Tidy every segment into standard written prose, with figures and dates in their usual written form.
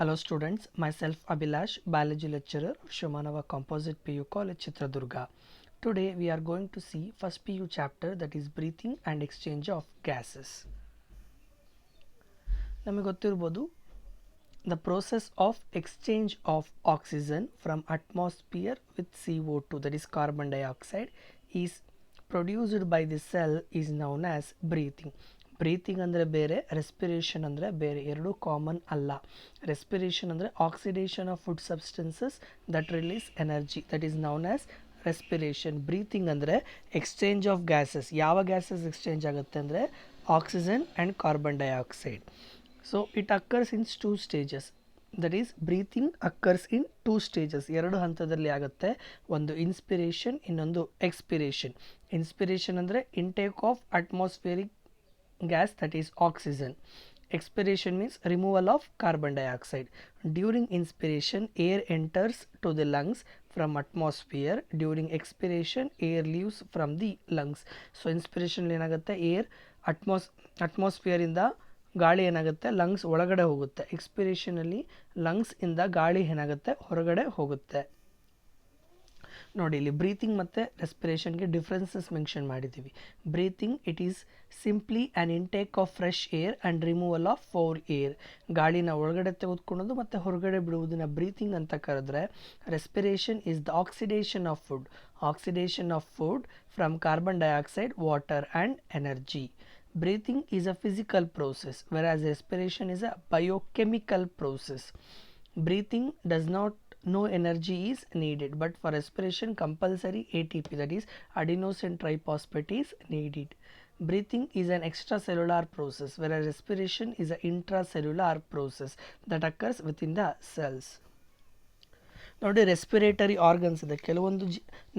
Hello students, myself Abhilash, biology lecturer, Shumanava Composite PU College, Chitradurga. Today we are going to see first PU chapter, that is breathing and exchange of gases. ನಮಗೆ ಗೊತ್ತಿರಬಹುದು the process of exchange of oxygen from atmosphere with CO2, that is carbon dioxide, is produced by the cell is known as breathing. Breathing ಅಂದರೆ ಬೇರೆ, respiration ಅಂದರೆ ಬೇರೆ, ಎರಡೂ common ಅಲ್ಲ. Respiration ಅಂದರೆ oxidation of food substances that release energy, that is known as respiration. Breathing ಅಂದರೆ exchange of gases. ಯಾವ gases exchange ಆಗುತ್ತೆ ಅಂದರೆ oxygen and carbon dioxide. So it occurs in 2 stages, that is breathing occurs in 2 stages, 2 ಹಂತದಲ್ಲಿ ಆಗುತ್ತೆ. ಒಂದು inspiration, ಇನ್ನೊಂದು expiration. Inspiration ಅಂದರೆ intake of atmospheric gas, that is oxygen. Expiration means removal of carbon dioxide. During inspiration air enters to the lungs from atmosphere. During expiration air leaves from the lungs. So inspiration ಏನಾಗುತ್ತೆ, air atmosphere ಇಂದ ಗಾಳಿ ಏನಾಗುತ್ತೆ lungs ಒಳಗಡೆ ಹೋಗುತ್ತೆ. ಎಕ್ಸ್ಪಿರೇಷನಲ್ಲಿ lungs ಇಂದ ಗಾಳಿ ಏನಾಗುತ್ತೆ ಹೊರಗಡೆ ಹೋಗುತ್ತೆ. ನೋಡಿ ಇಲ್ಲಿ ಬ್ರೀತಿಂಗ್ ಮತ್ತು ರೆಸ್ಪಿರೇಷನ್ಗೆ ಡಿಫ್ರೆನ್ಸಸ್ ಮೆನ್ಷನ್ ಮಾಡಿದ್ದೀವಿ. Breathing it is simply an intake of fresh air and removal of foul air. ಗಾಳಿನ ಒಳಗಡೆ ತೆಗೆದುಕೊಳ್ಳೋದು ಮತ್ತು ಹೊರಗಡೆ ಬಿಡುವುದನ್ನ ಬ್ರೀತಿಂಗ್ ಅಂತ ಕರೆದ್ರೆ, respiration is the oxidation of food. Oxidation of food from carbon dioxide, water and energy. Breathing is a physical process, whereas respiration is a biochemical process. Breathing does not, no energy is needed, but for respiration compulsory ATP, that is adenosine triphosphate, is needed. Breathing is an extracellular process, whereas respiration is an intracellular process that occurs within the cells. ನೋಡಿ respiratory organs ಇದೆ. ಕೆಲವೊಂದು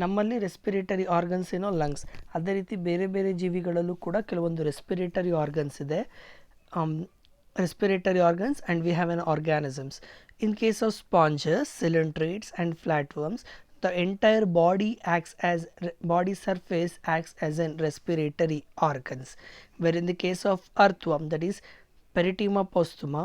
ನಮ್ಮಲ್ಲಿ respiratory organs ಏನೋ lungs, ಅದೇ ರೀತಿ ಬೇರೆ ಬೇರೆ ಜೀವಿಗಳಲ್ಲೂ ಕೂಡ ಕೆಲವೊಂದು ರೆಸ್ಪಿರೇಟರಿ ಆರ್ಗನ್ಸ್ ಇದೆ. Respiratory organs and we have an organisms. In case of sponges, coelenterates and flatworms, the entire body surface acts as an respiratory organs, where in the case of earthworm, that is Perithema postuma,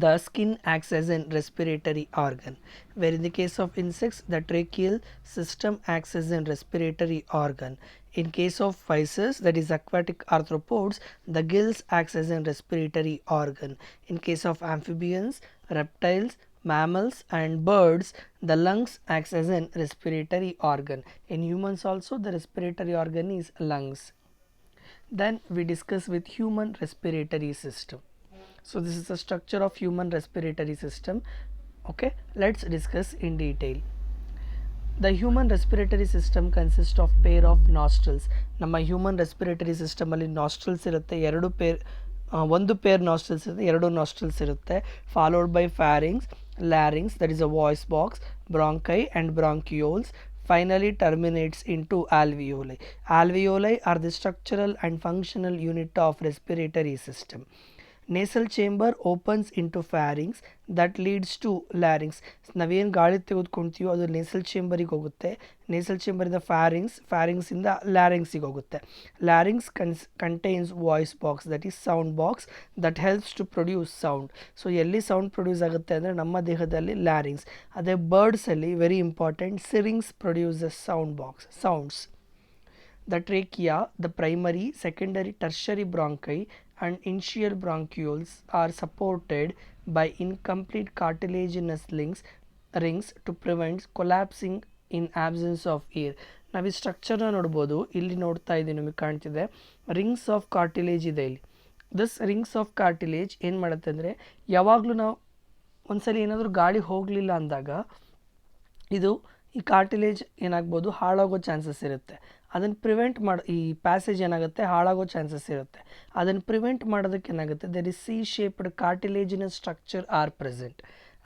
the skin acts as a respiratory organ, where in the case of insects the tracheal system acts as a respiratory organ. In case of fishes, that is aquatic arthropods, the gills acts as a respiratory organ. In case of amphibians, reptiles, mammals and birds, the lungs acts as a respiratory organ. In humans also the respiratory organ is lungs. Then we discuss with human respiratory system. So this is the structure of human respiratory system. Okay, let's discuss in detail. The human respiratory system consists of pair of nostrils. ನಮ್ಮ human respiratory system ಅಲ್ಲಿ nostrils ಇರುತ್ತೆ, ಒಂದು peer ನಾಸ್ಟ್ರಲ್ಸ್ ಇರುತ್ತೆ, 2 nostrils ಇರುತ್ತೆ. Followed by pharynx, larynx, that is a voice box, bronchi and bronchioles. Finally terminates into alveoli. Alveoli are the structural and functional unit of respiratory system. Nasal chamber opens into pharynx that leads to larynx. ನಾವೇನು ಗಾಳಿ ತೆಗೆದುಕೊಳ್ತೀವೋ ಅದು nasal ಚೇಂಬರಿಗೆ ಹೋಗುತ್ತೆ. Nasal ಚೇಂಬರಿಂದ ಫ್ಯಾರಿಂಗ್ಸಿಂದ ಲ್ಯಾರಿಂಗ್ಸಿಗೆ ಹೋಗುತ್ತೆ. Larynx contains voice box, that is sound box, that helps to produce sound. So ಎಲ್ಲಿ sound produce ಆಗುತ್ತೆ ಅಂದರೆ ನಮ್ಮ ದೇಹದಲ್ಲಿ ಲ್ಯಾರಿಂಗ್ಸ್. ಅದೇ ಬರ್ಡ್ಸಲ್ಲಿ very important, syrinx produces sounds. The trachea, the primary, secondary, tertiary bronchi and initial bronchioles are supported by incomplete cartilaginous rings to prevent collapsing in absence of air. ನಾವು ಈ ಸ್ಟ್ರಕ್ಚರ್ನ ನೋಡ್ಬೋದು, ಇಲ್ಲಿ ನೋಡ್ತಾ ಇದ್ದೀವಿ, ನಿಮಗೆ ಕಾಣ್ತಿದೆ ರಿಂಗ್ಸ್ ಆಫ್ ಕಾರ್ಟಿಲೇಜ್ ಇದೆ ಇಲ್ಲಿ. ದಿಸ್ ರಿಂಗ್ಸ್ ಆಫ್ ಕಾರ್ಟಿಲೇಜ್ ಏನು ಮಾಡುತ್ತೆ ಅಂದರೆ, ಯಾವಾಗಲೂ ನಾವು ಒಂದ್ಸಲಿ ಏನಾದರೂ ಗಾಳಿ ಹೋಗಲಿಲ್ಲ ಅಂದಾಗ ಇದು ಈ ಕಾರ್ಟಿಲೇಜ್ ಏನಾಗ್ಬೋದು, ಹಾಳಾಗೋ ಚಾನ್ಸಸ್ ಇರುತ್ತೆ. ಅದನ್ನು ಪ್ರಿವೆಂಟ್ ಈ ಪ್ಯಾಸೇಜ್ ಏನಾಗುತ್ತೆ ಹಾಳಾಗೋ ಚಾನ್ಸಸ್ ಇರುತ್ತೆ. ಅದನ್ನು ಪ್ರಿವೆಂಟ್ ಮಾಡೋದಕ್ಕೆ ಏನಾಗುತ್ತೆ, ದರ್ ಇಸ್ ಸಿ ಶೇಪ್ಡ್ ಕಾರ್ಟಿಲೇಜಿನ ಸ್ಟ್ರಕ್ಚರ್ ಆರ್ ಪ್ರೆಸೆಂಟ್.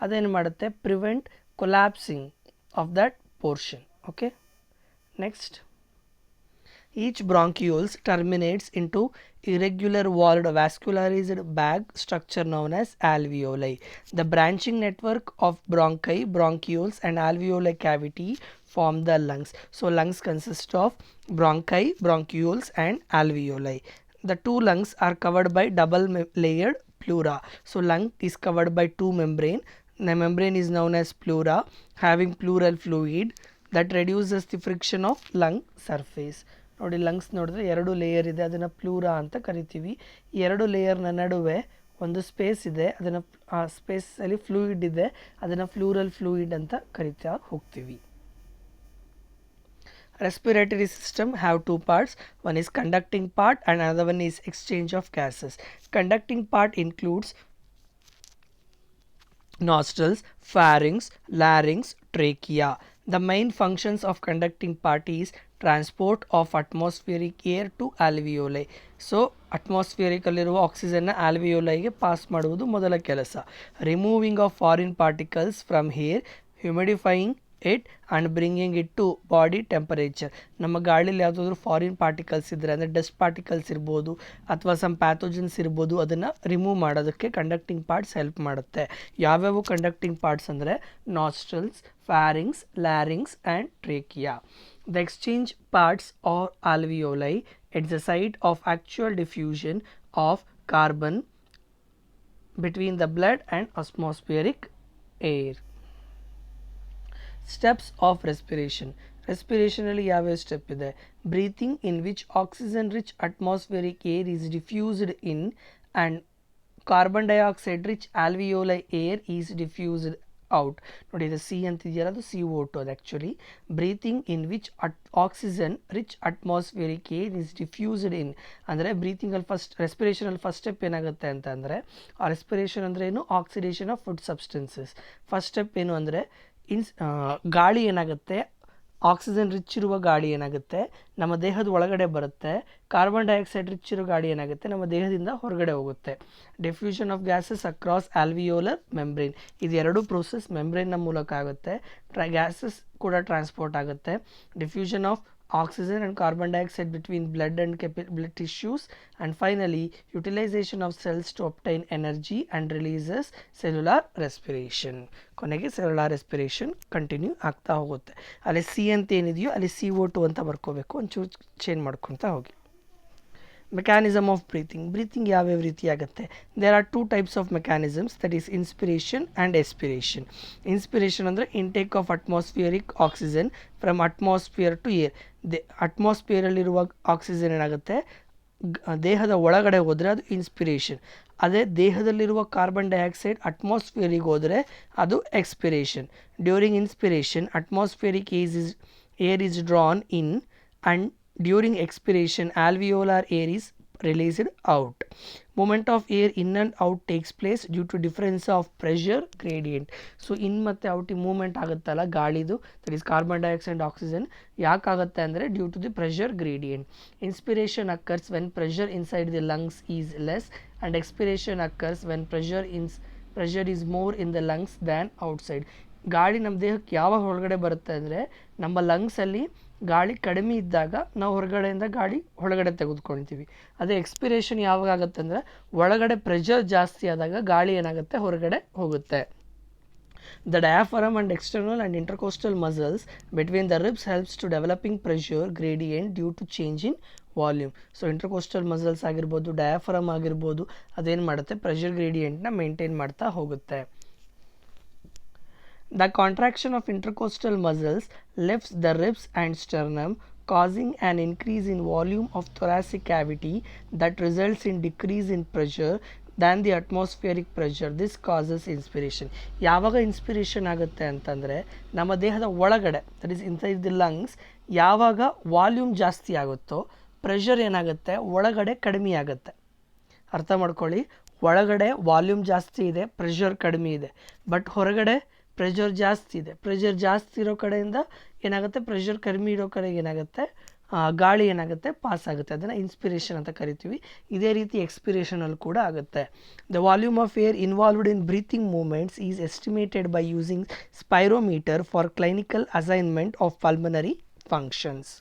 ಅದೇನು ಮಾಡುತ್ತೆ, prevent collapsing of that portion. Okay, next. Each bronchioles terminates into irregular walled vascularized bag structure known as alveoli. The branching network of bronchi, bronchioles and alveoli cavity form the lungs. So lungs consist of bronchi, bronchioles and alveoli. The two lungs are covered by double layered pleura. So lung is covered by two membrane. The membrane is known as pleura, having pleural fluid that reduces the friction of lung surface. ನೋಡಿ lungs ನೋಡಿದ್ರೆ ಎರಡು layer ಇದೆ, ಅದನ್ನು ಪ್ಲೂರಾ ಅಂತ ಕರಿತೀವಿ. ಈ ಎರಡು ಲೇಯರ್ನ ನಡುವೆ ಒಂದು ಸ್ಪೇಸ್ ಇದೆ, ಅದನ್ನು ಆ ಸ್ಪೇಸಲ್ಲಿ ಫ್ಲೂಯಿಡ್ ಇದೆ, ಅದನ್ನು ಫ್ಲೂರಲ್ ಫ್ಲೂಯಿಡ್ ಅಂತ ಕರಿತಾ ಹೋಗ್ತೀವಿ. Respiratory system have two parts. One is conducting part and another one is exchange of gases. Conducting part includes nostrils, pharynx, larynx, trachea. The main functions of conducting part is transport of atmospheric air to alveoli. So atmospheric alliruva oxygen na alveoli ge pass maduvudu modala kelasa. Removing of foreign particles from air, humidifying it and bringing it to body temperature. ನಮ್ಮ ಗಾಳಿಲಿ ಯಾವುದಾದ್ರೂ foreign particles ಇದ್ದರೆ ಅಂದರೆ dust particles ಇರ್ಬೋದು ಅಥವಾ some pathogens ಇರ್ಬೋದು, ಅದನ್ನು remove ಮಾಡೋದಕ್ಕೆ ಕಂಡಕ್ಟಿಂಗ್ ಪಾರ್ಟ್ಸ್ ಹೆಲ್ಪ್ ಮಾಡುತ್ತೆ. ಯಾವ್ಯಾವ ಕಂಡಕ್ಟಿಂಗ್ ಪಾರ್ಟ್ಸ್ ಅಂದರೆ nostrils, pharynx, larynx and trachea. The exchange parts or alveoli, it's the site of actual diffusion of carbon between the blood and atmospheric air. Steps of respiration. Respiration ಅಲ್ಲಿ ಯಾವ step ಇದೆ? Breathing, in which oxygen rich atmospheric air is diffused in and carbon dioxide rich alveoli air is diffused out. ನೋಡಿ ಇದು C ಅಂತಿದೆಯಲ್ಲ, ಅದು CO2 ಅದು actually. Breathing in which oxygen rich atmospheric air is diffused in ಅಂದರೆ ಬ್ರೀತಿಂಗಲ್ಲಿ ರೆಸ್ಪಿರೇಷನಲ್ಲಿ first step ಏನಾಗುತ್ತೆ ಅಂತ ಅಂದರೆ, ಆ ರೆಸ್ಪಿರೇಷನ್ ಅಂದರೆ ಏನು? Oxidation of food substances. First step ಏನು ಅಂದರೆ ಗಾಳಿ ಏನಾಗುತ್ತೆ, ಆಕ್ಸಿಜನ್ ರಿಚ್ ಇರುವ ಗಾಳಿ ಏನಾಗುತ್ತೆ ನಮ್ಮ ದೇಹದ ಒಳಗಡೆ ಬರುತ್ತೆ, ಕಾರ್ಬನ್ ಡೈಆಕ್ಸೈಡ್ ರಿಚ್ ಇರೋ ಗಾಳಿ ಏನಾಗುತ್ತೆ ನಮ್ಮ ದೇಹದಿಂದ ಹೊರಗಡೆ ಹೋಗುತ್ತೆ. Diffusion of gases across alveolar membrane, ಇದು ಎರಡು ಪ್ರೋಸೆಸ್ ಮೆಂಬ್ರೇನ್ನ ಮೂಲಕ ಆಗುತ್ತೆ. ಗ್ಯಾಸಸ್ ಕೂಡ ಟ್ರಾನ್ಸ್ಪೋರ್ಟ್ ಆಗುತ್ತೆ. Diffusion of oxygen and carbon dioxide between blood and blood tissues, and finally utilization of cells to obtain energy and releases cellular respiration. ಕೊನೆಗೆ cellular respiration continue ಆಗ್ತಾ ಹೋಗುತ್ತೆ. ಅಲ್ಲಿ ಸಿ ಅಂತ ಏನಿದೆಯೋ ಅಲ್ಲಿ CO2 ಅಂತ ಬರ್ಕೋಬೇಕು, ಒಂಚೂರು ಚೇಂಜ್ ಮಾಡ್ಕೊತಾ ಹೋಗಿ. ಮೆಕ್ಯಾನಿಸಮ್ ಆಫ್ ಬ್ರೀತಿಂಗ್ ಯಾವ್ಯಾವ ರೀತಿ ಆಗುತ್ತೆ? There are two types of mechanisms, that is inspiration and expiration. Inspiration ಅಂದರೆ intake of atmospheric oxygen from atmosphere to air. ಅಟ್ಮಾಸ್ಫಿಯರಲ್ಲಿರುವ ಆಕ್ಸಿಜನ್ ಏನಾಗುತ್ತೆ ದೇಹದ ಒಳಗಡೆ ಹೋದರೆ ಅದು ಇನ್ಸ್ಪಿರೇಷನ್. ಅದೇ ದೇಹದಲ್ಲಿರುವ ಕಾರ್ಬನ್ ಡೈಆಕ್ಸೈಡ್ ಅಟ್ಮಾಸ್ಫಿಯರಿಗೆ ಹೋದರೆ ಅದು expiration. During inspiration atmospheric air is drawn in and during expiration alveolar air is released out. Movement of air in and out takes place due to difference of pressure gradient. So in ಮತ್ತೆ out movement ಆಗುತ್ತಲ್ಲ ಗಾಳಿದು, that is carbon dioxide oxygen, ಯಾಕಾಗುತ್ತೆ ಅಂದರೆ due to the pressure gradient. Inspiration occurs when pressure inside the lungs is less and expiration occurs when pressure is more in the lungs than outside. ಗಾಳಿ ನಮ್ಮ ದೇಹಕ್ಕೆ ಯಾವಾಗ ಹೊರಗಡೆ ಬರುತ್ತೆ ಅಂದರೆ ನಮ್ಮ ಲಂಗ್ಸಲ್ಲಿ ಗಾಳಿ ಕಡಿಮೆ ಇದ್ದಾಗ ನಾವು ಹೊರಗಡೆಯಿಂದ ಗಾಳಿ ಒಳಗಡೆ ತೆಗೆದುಕೊಳ್ತೀವಿ. ಅದೇ ಎಕ್ಸ್ಪಿರೇಷನ್ ಯಾವಾಗ ಆಗುತ್ತೆ ಅಂದರೆ ಒಳಗಡೆ ಪ್ರೆಷರ್ ಜಾಸ್ತಿ ಆದಾಗ ಗಾಳಿ ಏನಾಗುತ್ತೆ ಹೊರಗಡೆ ಹೋಗುತ್ತೆ. The diaphragm and external and intercostal muscles between the ribs helps to developing pressure gradient due to change in volume. So intercostal muscles ಆಗಿರ್ಬೋದು, ಡಯಾಫ್ರಮ್ ಆಗಿರ್ಬೋದು, ಅದೇನು ಮಾಡುತ್ತೆ ಪ್ರೆಷರ್ ಗ್ರೇಡಿಯೆಂಟ್ನ ಮೇಂಟೈನ್ ಮಾಡ್ತಾ ಹೋಗುತ್ತೆ. The contraction of intercostal muscles lifts the ribs and sternum, causing an increase in volume of thoracic cavity that results in decrease in pressure than the atmospheric pressure. This causes inspiration. ಯಾವಾಗ inspiration ಆಗುತ್ತೆ ಅಂತಂದರೆ ನಮ್ಮ ದೇಹದ ಒಳಗಡೆ, that is inside the lungs, ಯಾವಾಗ volume ಜಾಸ್ತಿ ಆಗುತ್ತೋ pressure ಏನಾಗುತ್ತೆ ಒಳಗಡೆ ಕಡಿಮೆ ಆಗುತ್ತೆ. ಅರ್ಥ ಮಾಡ್ಕೊಳ್ಳಿ, ಒಳಗಡೆ ವಾಲ್ಯೂಮ್ ಜಾಸ್ತಿ ಇದೆ, ಪ್ರೆಷರ್ ಕಡಿಮೆ ಇದೆ. ಬಟ್ ಹೊರಗಡೆ ಪ್ರೆಷರ್ ಜಾಸ್ತಿ ಇದೆ. ಪ್ರೆಷರ್ ಜಾಸ್ತಿ ಇರೋ ಕಡೆಯಿಂದ ಏನಾಗುತ್ತೆ, ಪ್ರೆಷರ್ ಕಡಿಮೆ ಇರೋ ಕಡೆಗೆ ಏನಾಗುತ್ತೆ ಗಾಳಿ ಏನಾಗುತ್ತೆ ಪಾಸ್ ಆಗುತ್ತೆ. ಅದನ್ನು ಇನ್ಸ್ಪಿರೇಷನ್ ಅಂತ ಕರಿತೀವಿ. ಇದೇ ರೀತಿ ಎಕ್ಸ್ಪಿರೇಷನಲ್ಲಿ ಕೂಡ ಆಗುತ್ತೆ. The volume of air involved in breathing movements is estimated by using spirometer for clinical assignment of pulmonary functions.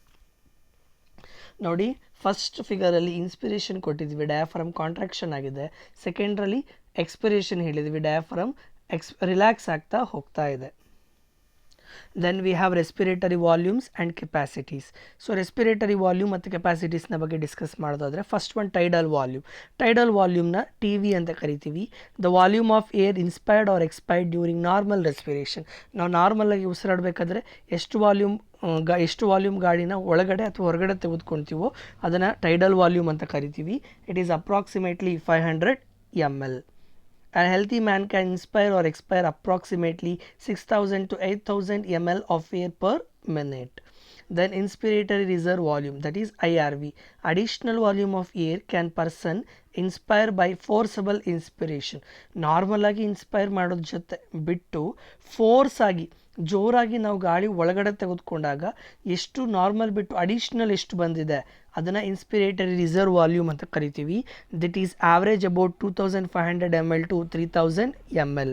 ನೋಡಿ, ಫಸ್ಟ್ ಫಿಗರಲ್ಲಿ ಇನ್ಸ್ಪಿರೇಷನ್ ಕೊಟ್ಟಿದ್ವಿ, ಡಯಾಫ್ರಮ್ ಕಾಂಟ್ರಾಕ್ಷನ್ ಆಗಿದೆ. ಸೆಕೆಂಡ್ರಲ್ಲಿ ಎಕ್ಸ್ಪಿರೇಷನ್ ಹೇಳಿದ್ವಿ, ಡಯಾಫ್ರಮ್ ರಿಲ್ಯಾಕ್ಸ್ ಆಗ್ತಾ ಹೋಗ್ತಾ ಇದೆ. Then we have respiratory volumes and capacities. So respiratory volume ಮತ್ತು capacities ನ ಬಗ್ಗೆ ಡಿಸ್ಕಸ್ ಮಾಡೋದಾದ್ರೆ first one tidal volume. Tidal ವಾಲ್ಯೂಮ್ನ ಟಿ ವಿ ಅಂತ ಕರಿತೀವಿ. The volume of air inspired or expired during normal respiration. ನಾವು ನಾರ್ಮಲ್ ಆಗಿ ಉಸಿರಾಡಬೇಕಾದ್ರೆ ಎಷ್ಟು ವಾಲ್ಯೂಮ್ ಗಾಳಿನ ಒಳಗಡೆ ಅಥವಾ ಹೊರಗಡೆ ತೆಗೆದುಕೊಳ್ತೀವೋ ಅದನ್ನು ಟೈಡಲ್ ವಾಲ್ಯೂಮ್ ಅಂತ ಕರಿತೀವಿ. It is approximately 500 ml. A healthy man can inspire or expire approximately 6,000 to 8,000 ml of air per minute. Then inspiratory reserve volume, that is IRV. Additional volume of air can person inspire by forcible inspiration. Normal ಆಗಿ inspire ಮಾಡೋದ್ರ ಜೊತೆ ಬಿಟ್ಟು force ಆಗಿ ಜೋರಾಗಿ ನಾವು ಗಾಳಿ ಒಳಗಡೆ ತೆಗೆದುಕೊಂಡಾಗ ಎಷ್ಟು ನಾರ್ಮಲ್ ಬಿಟ್ಟು ಅಡಿಷ್ನಲ್ ಎಷ್ಟು ಬಂದಿದೆ ಅದನ್ನು ಇನ್ಸ್ಪಿರೇಟರಿ ರಿಸರ್ವ್ ವಾಲ್ಯೂಮ್ ಅಂತ ಕರಿತೀವಿ. That is average about 2500 ml to 3000 ml.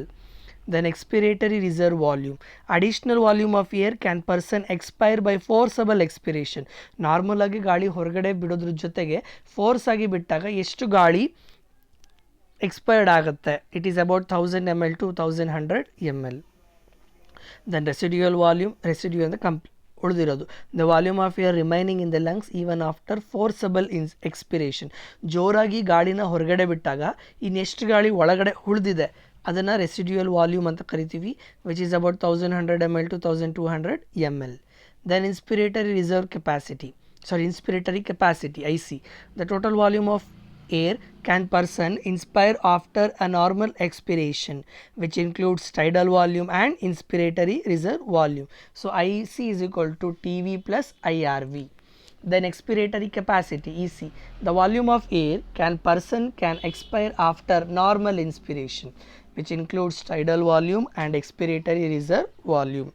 Then expiratory reserve volume. Additional volume of air can person expire by forcible expiration. Normal ಆಗಿ ಗಾಳಿ ಹೊರಗಡೆ ಬಿಡೋದ್ರ ಜೊತೆಗೆ ಫೋರ್ಸ್ ಆಗಿ ಬಿಟ್ಟಾಗ ಎಷ್ಟು ಗಾಳಿ ಎಕ್ಸ್ಪೈರ್ಡ್ ಆಗುತ್ತೆ. It is about 1000 ml to 1100 ml. Then residual volume, residue ಅಂದರೆ ಉಳಿದಿರೋದು. The volume of air remaining in the lungs even after forcible expiration. ಜೋರಾಗಿ ಗಾಳಿನ ಹೊರಗಡೆ ಬಿಟ್ಟಾಗ ಇನ್ನೆಷ್ಟು ಗಾಳಿ ಒಳಗಡೆ ಉಳಿದಿದೆ ಅದನ್ನು ರೆಸಿಡ್ಯೂಯಲ್ ವಾಲ್ಯೂಮ್ ಅಂತ ಕರಿತೀವಿ. Which is about 1100 ml to 1200 ml. Then inspiratory capacity IC. The total volume of air can person inspire after a normal expiration, which includes tidal volume and inspiratory reserve volume. So IC is equal to TV plus IRV. Then expiratory capacity EC. The volume of air person can expire after normal inspiration, which includes tidal volume and expiratory reserve volume,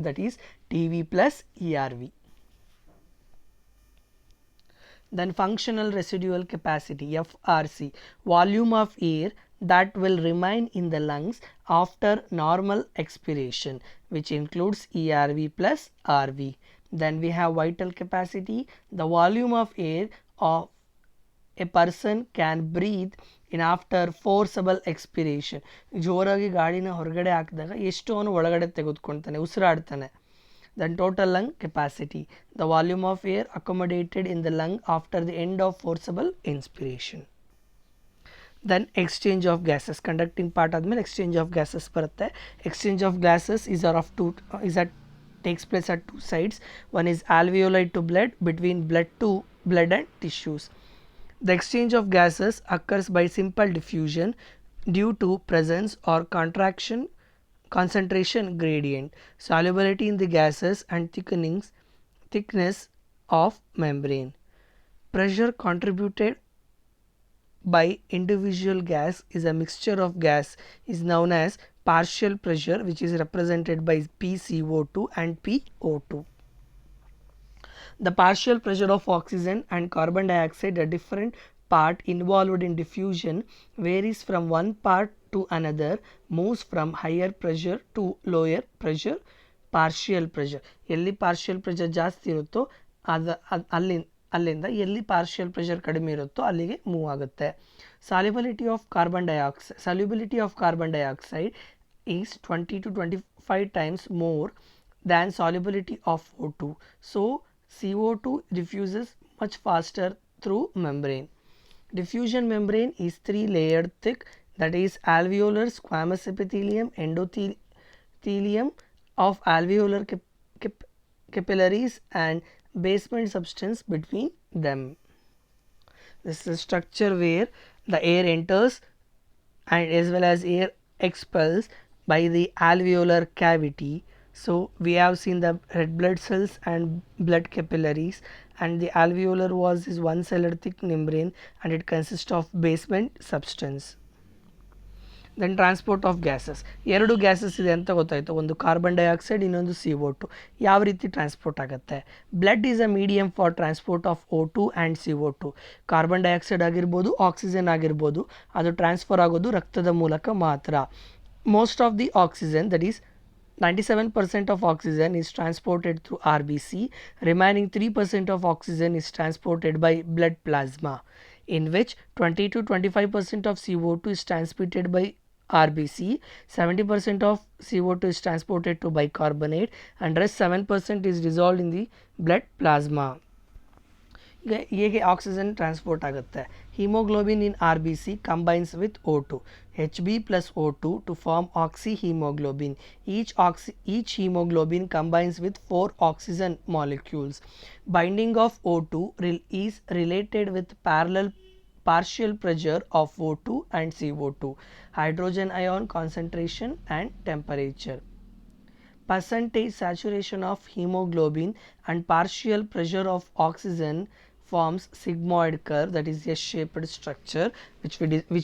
that is TV plus ERV. Then functional residual capacity FRC, volume of air that will remain in the lungs after normal expiration, which includes ERV plus RV. Then we have vital capacity, the volume of air of a person can breathe in after forcible expiration. ಜೋರಾಗಿ ಗಾಳಿನ ಹೊರಗಡೆ ಹಾಕಿದಾಗ ಎಷ್ಟು ಅವನು ಒಳಗಡೆ ತೆಗೆದುಕೊಳ್ತಾನೆ, ಉಸಿರಾಡ್ತಾನೆ. Then total lung capacity, the volume of air accommodated in the lung after the end of forcible inspiration. Then exchange of gases, conducting part ಆದಮೇಲೆ exchange of gases ಬರುತ್ತೆ. Exchange of gases takes place at two sides. One is alveoli to blood, between blood to blood and tissues. The exchange of gases occurs by simple diffusion due to presence or concentration gradient, solubility in the gases and thickness of membrane. Pressure contributed by individual gas is a mixture of gas is known as partial pressure, which is represented by PCO2 and PO2. The partial pressure of oxygen and carbon dioxide, a different part involved in diffusion, varies from one part to another, moves from higher pressure to lower pressure. Partial pressure, ಎಲ್ಲಿ partial pressure ಜಾಸ್ತಿ ಇರುತ್ತೋ ಅಲ್ಲಿಂದ ಎಲ್ಲಿ partial pressure ಕಡಿಮೆ ಇರುತ್ತೋ ಅಲ್ಲಿಗೆ move ಆಗುತ್ತೆ. Solubility of carbon dioxide is 20 to 25 times more than solubility of O2. So CO2 diffuses much faster through membrane. Diffusion membrane is 3 layered thick, that is alveolar squamous epithelium, endothelium of alveolar capillaries and basement substance between them. This is the structure where the air enters and as well as air expels by the alveolar cavity. So we have seen the red blood cells and blood capillaries, and the alveolar walls is one celled thick membrane and it consists of basement substance. Then transport of gases, ಎರಡು gases ಇದೆ ಅಂತ ಗೊತ್ತಾಯಿತು, ಒಂದು carbon dioxide ಇನ್ನೊಂದು CO2. ಯಾವ ರೀತಿ transport ಆಗುತ್ತೆ? Blood is a medium for transport of O2 and CO2. Carbon dioxide ಆಗಿರ್ಬೋದು, ಆಕ್ಸಿಜನ್ ಆಗಿರ್ಬೋದು, ಅದು ಟ್ರಾನ್ಸ್ಫರ್ ಆಗೋದು ರಕ್ತದ ಮೂಲಕ ಮಾತ್ರ. Most of the oxygen, that is 97% of oxygen is transported through RBC. Remaining 3% of oxygen is transported by blood plasma, in which 20 to 25% of CO2 is transmitted by RBC, 70% of CO2 is transported to bicarbonate and rest 7% is dissolved in the blood plasma. ಈಗ ಹೇಗೆ oxygen transport ಆಗುತ್ತೆ? Haemoglobin in RBC combines with O2, Hb plus O2 to form oxyhemoglobin. Each hemoglobin combines with 4 oxygen molecules. Binding of O2 is related with partial pressure of O2 and CO2, hydrogen ion concentration and temperature. Percentage saturation of hemoglobin and partial pressure of oxygen forms sigmoid curve, that is a shaped structure which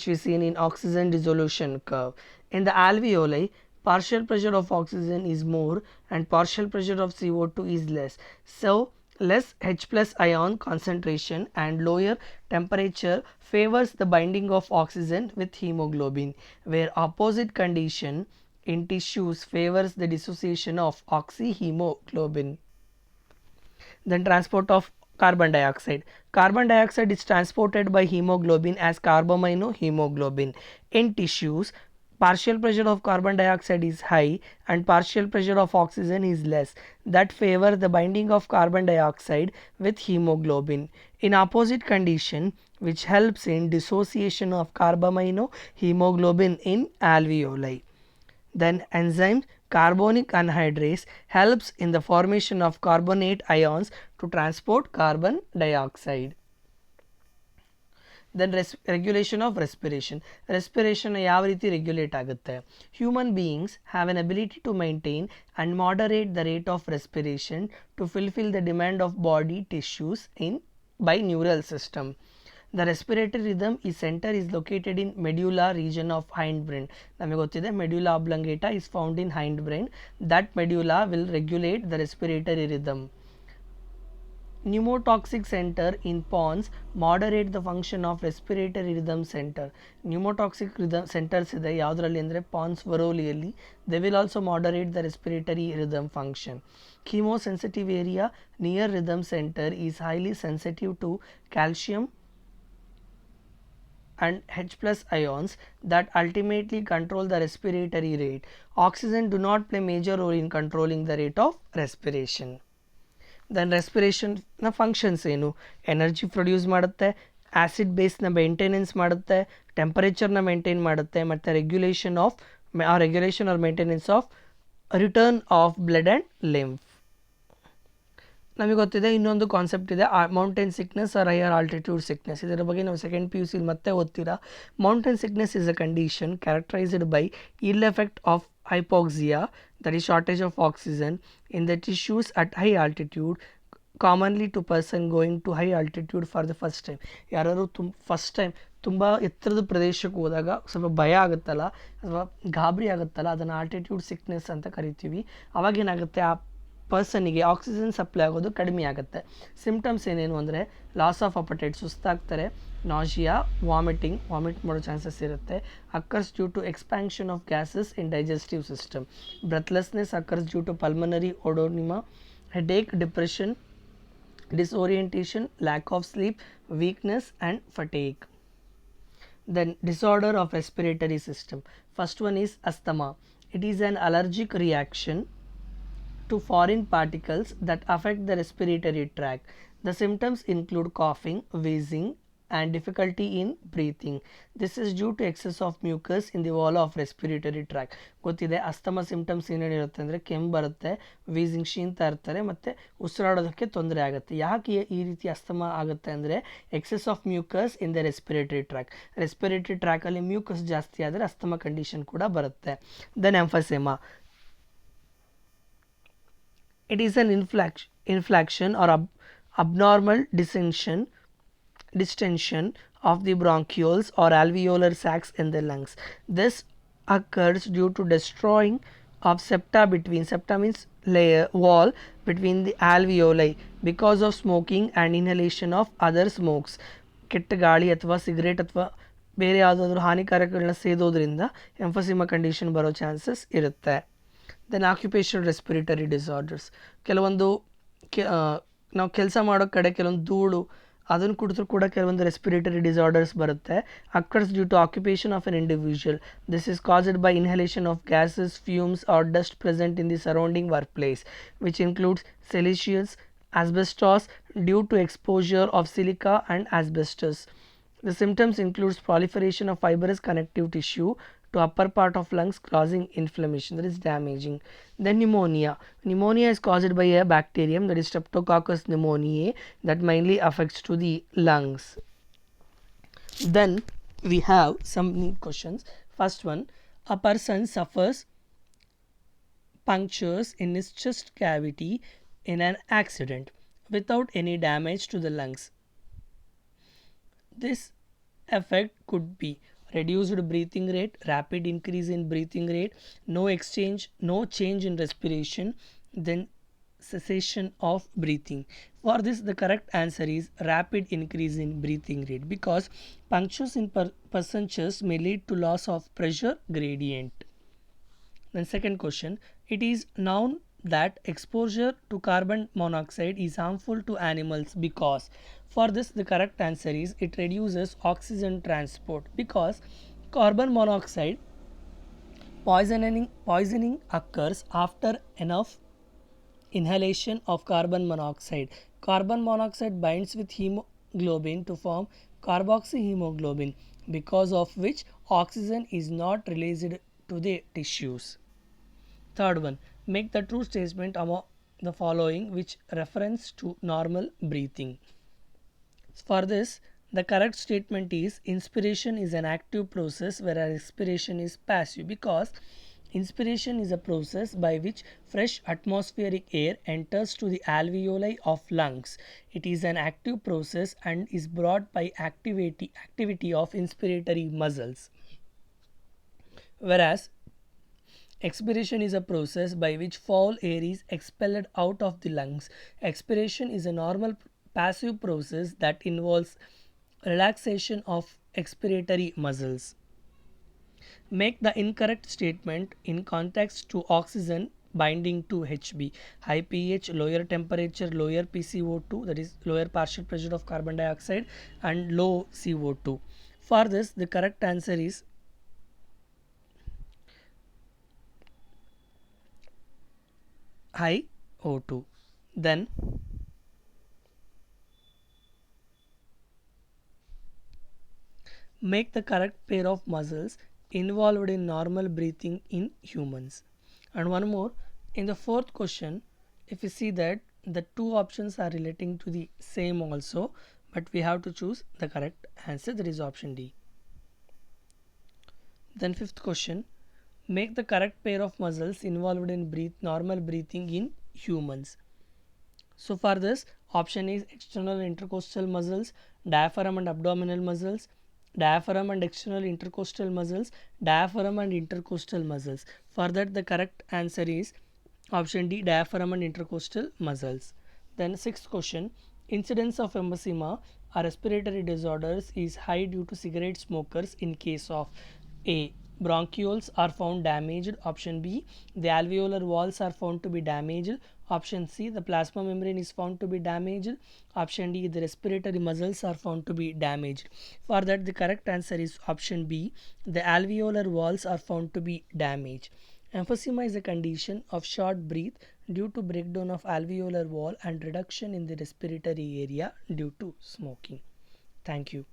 we seen in oxygen dissolution curve. In the alveoli, partial pressure of oxygen is more and partial pressure of CO2 is less. So less H plus ion concentration and lower temperature favors the binding of oxygen with hemoglobin, where opposite condition in tissues favors the dissociation of oxyhemoglobin. Then transport of carbon dioxide. Carbon dioxide is transported by hemoglobin as carbaminohemoglobin. In tissues, partial pressure of carbon dioxide is high and partial pressure of oxygen is less, that favor the binding of carbon dioxide with hemoglobin. In opposite condition, which helps in dissociation of carbaminohemoglobin in alveoli. Then enzyme carbonic anhydrase helps in the formation of carbonate ions to transport carbon dioxide. Then regulation of respiration. Respiration ಯಾವ ರೀತಿ regulate ಆಗುತ್ತೆ? Human beings have an ability to maintain and moderate the rate of respiration to fulfill the demand of body tissues by neural system. The respiratory rhythm is located in medulla region of hindbrain. ನಮಗೆ ಗೊತ್ತಿದೆ medulla oblongata is found in hindbrain. That medulla will regulate the respiratory rhythm. Pneumotoxic center in pons moderate the function of respiratory rhythm center. Pneumotoxic rhythm centers ಇದೆ ಯಾವುದರಲ್ಲಿ ಅಂದರೆ pons varoliಯಲ್ಲಿ. They will also moderate the respiratory rhythm function. Chemosensitive area near rhythm center is highly sensitive to calcium and H plus ions that ultimately control the respiratory rate. Oxygen do not play major role in controlling the rate of respiration. Then respiration na functions ಏನು? Energy produce ಮಾಡುತ್ತೆ, acid ಬೇಸ್ನ maintenance ಮಾಡುತ್ತೆ, ಟೆಂಪರೇಚರ್ನ maintain ಮಾಡುತ್ತೆ, ಮತ್ತು regulation or maintenance of return of blood and lymph. ನಮಗೆ ಗೊತ್ತಿದೆ ಇನ್ನೊಂದು ಕಾನ್ಸೆಪ್ಟ್ ಇದೆ, mountain sickness or higher altitude sickness. ಇದರ ಬಗ್ಗೆ ನಾವು ಸೆಕೆಂಡ್ PUC ಮತ್ತೆ ಓದ್ತೀರಾ. Mountain sickness is a condition characterised by ill effect of hypoxia, that is shortage of oxygen in the tissues at high altitude, commonly to person going to high altitude for the first time. ಯಾರು first time ತುಂಬ ಎತ್ತರದ ಪ್ರದೇಶಕ್ಕೆ ಹೋದಾಗ ಸ್ವಲ್ಪ ಭಯ ಆಗುತ್ತಲ್ಲ ಅಥವಾ ಗಾಬರಿ ಆಗುತ್ತಲ್ಲ, ಅದನ್ನು ಆಲ್ಟಿಟ್ಯೂಡ್ ಸಿಕ್ನೆಸ್ ಅಂತ ಕರಿತೀವಿ. ಅವಾಗೇನಾಗುತ್ತೆ, ಆ ಪರ್ಸನ್ನಿಗೆ ಆಕ್ಸಿಜನ್ ಸಪ್ಲೈ ಆಗೋದು ಕಡಿಮೆ ಆಗುತ್ತೆ. ಸಿಂಪ್ಟಮ್ಸ್ ಏನೇನು ಅಂದರೆ ಲಾಸ್ ಆಫ್ ಅಪಟೈಟ್, ಸುಸ್ತಾಗ್ತಾರೆ, ನಾಜಿಯಾ, ವಾಮಿಟ್ ಮಾಡೋ ಚಾನ್ಸಸ್ ಇರುತ್ತೆ, occurs due to expansion of gases in digestive system, breathlessness occurs due to pulmonary oedema, headache, depression, disorientation, lack of sleep, weakness and fatigue. Then disorder of respiratory system. First one is asthma. It is an allergic reaction to foreign particles that affect the respiratory tract. The symptoms include coughing, wheezing and difficulty in breathing. This is due to excess of mucus in the wall of respiratory tract. ಗೊತ್ತಿದೆ asthma symptoms ಏನೇನಿರುತ್ತೆ ಅಂದರೆ ಕೆಮ್ಮು ಬರುತ್ತೆ, wheezing ಶೀಂತಾ ಇರ್ತಾರೆ, ಮತ್ತು ಉಸಿರಾಡೋದಕ್ಕೆ ತೊಂದರೆ ಆಗುತ್ತೆ. ಯಾಕೆ ಈ ರೀತಿ ಅಸ್ತಮಾ ಆಗುತ್ತೆ ಅಂದರೆ excess of mucus in the respiratory tract. Respiratory ಟ್ರ್ಯಾಕಲ್ಲಿ ಮ್ಯೂಕಸ್ ಜಾಸ್ತಿ ಆದರೆ ಅಸ್ತಮಾ ಕಂಡೀಷನ್ ಕೂಡ ಬರುತ್ತೆ. Then emphysema. It is an inflaction or abnormal distension of the bronchioles or alveolar sacs in the lungs. This occurs due to destroying of septa means wall between the alveoli because of smoking and inhalation of other smokes. ಕೆಟ್ಟ ಗಾಳಿ ಅಥವಾ cigarette ಅಥವಾ ಬೇರೆ ಯಾವುದಾದ್ರೂ ಹಾನಿಕಾರಕಗಳನ್ನ ಸೇದೋದ್ರಿಂದ emphysema condition ಬರೋ chances ಇರುತ್ತೆ. Then occupational respiratory disorders. ಕೆಲವೊಂದು ನಾವು ಕೆಲಸ ಮಾಡೋ ಕಡೆ ಕೆಲವೊಂದು ಧೂಳು ಅದನ್ನು ಕುಡಿದ್ರೂ ಕೂಡ ಕೆಲವೊಂದು ರೆಸ್ಪಿರೇಟರಿ ಡಿಸಾರ್ಡರ್ಸ್ ಬರುತ್ತೆ. Occurs due to occupation of an individual. This is caused by inhalation of gases, fumes or dust present in the surrounding work place, which includes silicious, asbestos due to exposure of silica and asbestos. The symptoms includes proliferation of fibrous connective tissue to upper part of lungs causing inflammation, that is damaging. Then pneumonia. Pneumonia is caused by a bacterium, that is Streptococcus pneumoniae, that mainly affects to the lungs. Then we have some neat questions. First one, a person suffers punctures in his chest cavity in an accident without any damage to the lungs. This effect could be reduced breathing rate, rapid increase in breathing rate, no change in respiration, then cessation of breathing. For this, the correct answer is rapid increase in breathing rate, because punctures in person chest may lead to loss of pressure gradient. Then second question, it is known that exposure to carbon monoxide is harmful to animals because. For this, the correct answer is it reduces oxygen transport, because carbon monoxide poisoning occurs after enough inhalation of carbon monoxide. Carbon monoxide binds with hemoglobin to form carboxyhemoglobin, because of which oxygen is not released to the tissues. Third one, make the true statement among the following which reference to normal breathing. For this, the correct statement is inspiration is an active process whereas expiration is passive, because inspiration is a process by which fresh atmospheric air enters to the alveoli of lungs. It is an active process and is brought by activity of inspiratory muscles, whereas expiration is a process by which foul air is expelled out of the lungs. Expiration is a normal passive process that involves relaxation of expiratory muscles. Make the incorrect statement in context to oxygen binding to Hb. High pH, lower temperature, lower PCO2, that is lower partial pressure of carbon dioxide, and low CO2. For this, the correct answer is high O2. Then make the correct pair of muscles involved in normal breathing in humans. And one more, in the fourth question, if you see that the two options are relating to the same also, but we have to choose the correct answer, that is option D. Then fifth question, make the correct pair of muscles involved in normal breathing in humans. So for this, option is external intercostal muscles, diaphragm and abdominal muscles, diaphragm and external intercostal muscles, diaphragm and intercostal muscles. For that, the correct answer is option D, diaphragm and intercostal muscles. Then sixth question, incidence of emphysema or respiratory disorders is high due to cigarette smokers in case of A, bronchioles are found damaged, option B, the alveolar walls are found to be damaged, option C, the plasma membrane is found to be damaged, option D, the respiratory muscles are found to be damaged. For that, the correct answer is option B, the alveolar walls are found to be damaged. Emphysema is a condition of short breath due to breakdown of alveolar wall and reduction in the respiratory area due to smoking. Thank you.